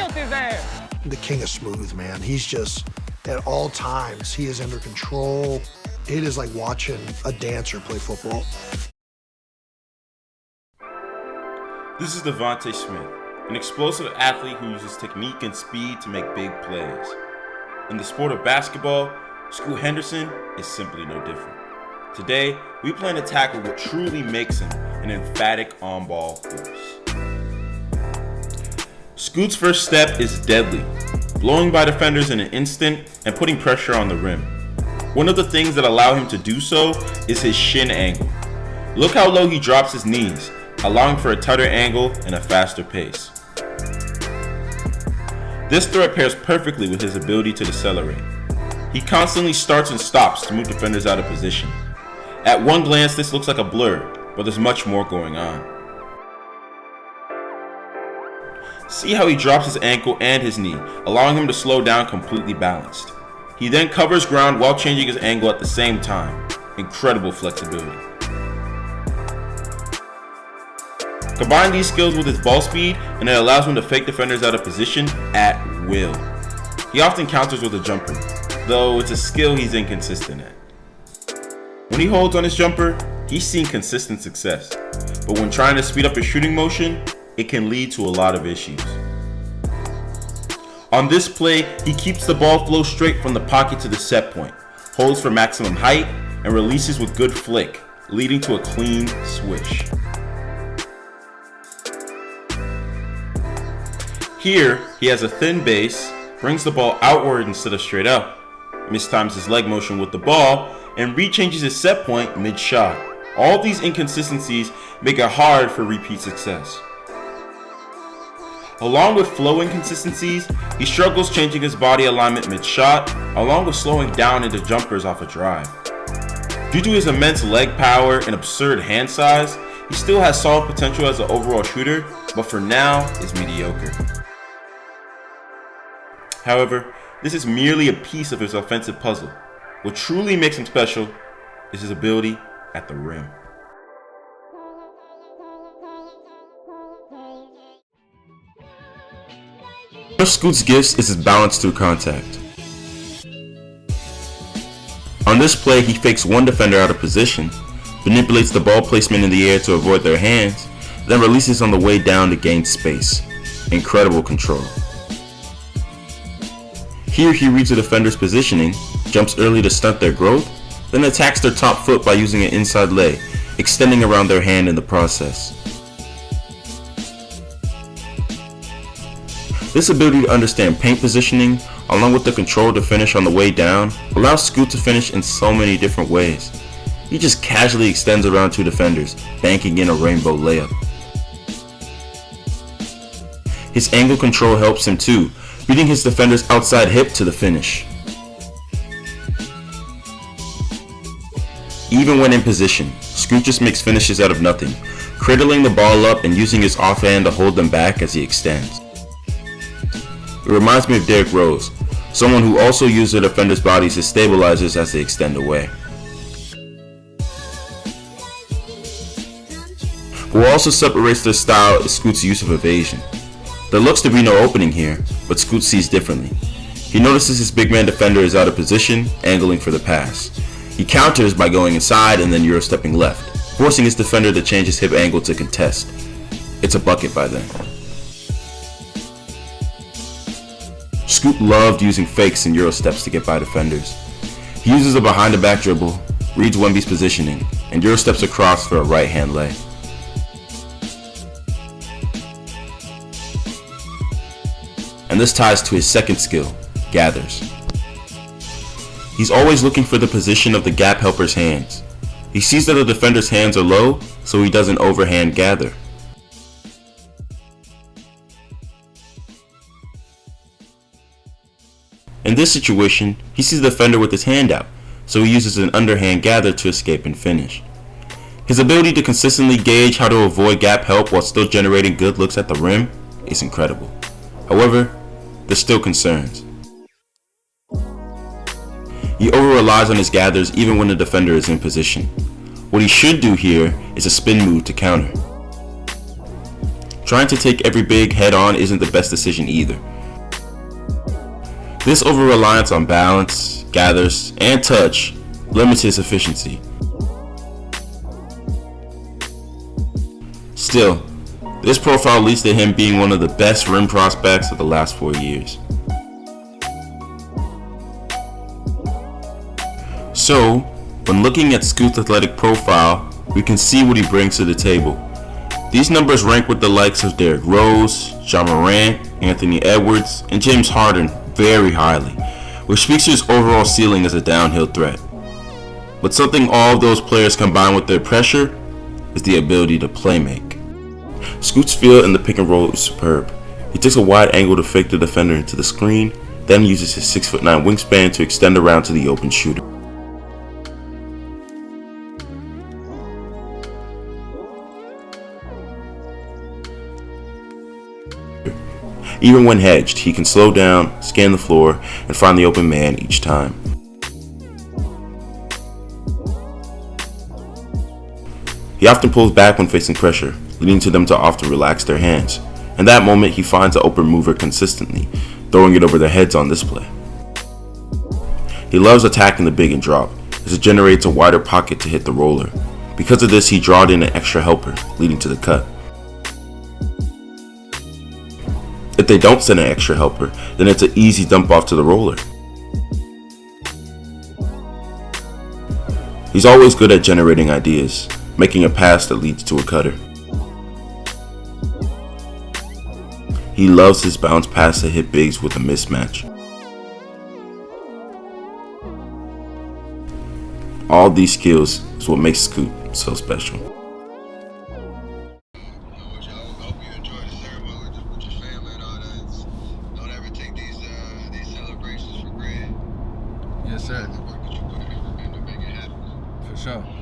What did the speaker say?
Killed his ass. The king of smooth, man. He's just, at all times, he is under control. It is like watching a dancer play football. This is Devontae Smith, an explosive athlete who uses technique and speed to make big plays. In the sport of basketball, Scoot Henderson is simply no different. Today, we plan to tackle what truly makes him an emphatic on-ball force. Scoot's first step is deadly, blowing by defenders in an instant and putting pressure on the rim. One of the things that allow him to do so is his shin angle. Look how low he drops his knees, allowing for a tighter angle and a faster pace. This threat pairs perfectly with his ability to decelerate. He constantly starts and stops to move defenders out of position. At one glance, this looks like a blur, but there's much more going on. See how he drops his ankle and his knee, allowing him to slow down completely balanced. He then covers ground while changing his angle at the same time. Incredible flexibility. Combine these skills with his ball speed, and it allows him to fake defenders out of position at will. He often counters with a jumper, though it's a skill he's inconsistent at. When he holds on his jumper, he's seen consistent success, but when trying to speed up his shooting motion, it can lead to a lot of issues. On this play, he keeps the ball flow straight from the pocket to the set point, holds for maximum height, and releases with good flick, leading to a clean swish. Here, he has a thin base, brings the ball outward instead of straight up, mistimes his leg motion with the ball, and rechanges his set point mid-shot. All these inconsistencies make it hard for repeat success. Along with flow inconsistencies, he struggles changing his body alignment mid-shot, along with slowing down into jumpers off a drive. Due to his immense leg power and absurd hand size, he still has solid potential as an overall shooter, but for now is mediocre. However, this is merely a piece of his offensive puzzle. What truly makes him special is his ability at the rim. One of Scoot's gifts is his balance through contact. On this play, he fakes one defender out of position, manipulates the ball placement in the air to avoid their hands, then releases on the way down to gain space. Incredible control. Here he reads the defender's positioning, jumps early to stunt their growth, then attacks their top foot by using an inside leg, extending around their hand in the process. This ability to understand paint positioning, along with the control to finish on the way down, allows Scoot to finish in so many different ways. He just casually extends around two defenders, banking in a rainbow layup. His angle control helps him too, beating his defender's outside hip to the finish. Even when in position, Scoot just makes finishes out of nothing, cradling the ball up and using his offhand to hold them back as he extends. It reminds me of Derrick Rose, someone who also used their defenders' bodies as stabilizers as they extend away. What also separates their style is Scoot's use of evasion. There looks to be no opening here, but Scoot sees differently. He notices his big man defender is out of position, angling for the pass. He counters by going inside and then Euro-stepping left, forcing his defender to change his hip angle to contest. It's a bucket by then. Scoot loved using fakes and Euro steps to get by defenders. He uses a behind the back dribble, reads Wemby's positioning, and Euro steps across for a right hand lay. And this ties to his second skill, gathers. He's always looking for the position of the gap helper's hands. He sees that the defender's hands are low, so he does an overhand gather. In this situation, he sees the defender with his hand out, so he uses an underhand gather to escape and finish. His ability to consistently gauge how to avoid gap help while still generating good looks at the rim is incredible. However, there's still concerns. He over-relies on his gathers even when the defender is in position. What he should do here is a spin move to counter. Trying to take every big head on isn't the best decision either. This over-reliance on balance, gathers, and touch limits his efficiency. Still, this profile leads to him being one of the best rim prospects of the last 4 years. So, when looking at Scoot's athletic profile, we can see what he brings to the table. These numbers rank with the likes of Derrick Rose, Ja Morant, Anthony Edwards, and James Harden very highly, which speaks to his overall ceiling as a downhill threat. But something all of those players combine with their pressure is the ability to play make. Scoot's feel in the pick and roll is superb. He takes a wide angle to fake the defender into the screen, then uses his 6'9" wingspan to extend around to the open shooter. Even when hedged, he can slow down, scan the floor, and find the open man each time. He often pulls back when facing pressure, leading to them to often relax their hands. In that moment, he finds the open mover consistently, throwing it over their heads on display. He loves attacking the big and drop, as it generates a wider pocket to hit the roller. Because of this, he drawed in an extra helper, leading to the cut. If they don't send an extra helper, then it's an easy dump off to the roller. He's always good at generating ideas, making a pass that leads to a cutter. He loves his bounce pass to hit bigs with a mismatch. All these skills is what makes Scoot so special. Yes, sir. For sure.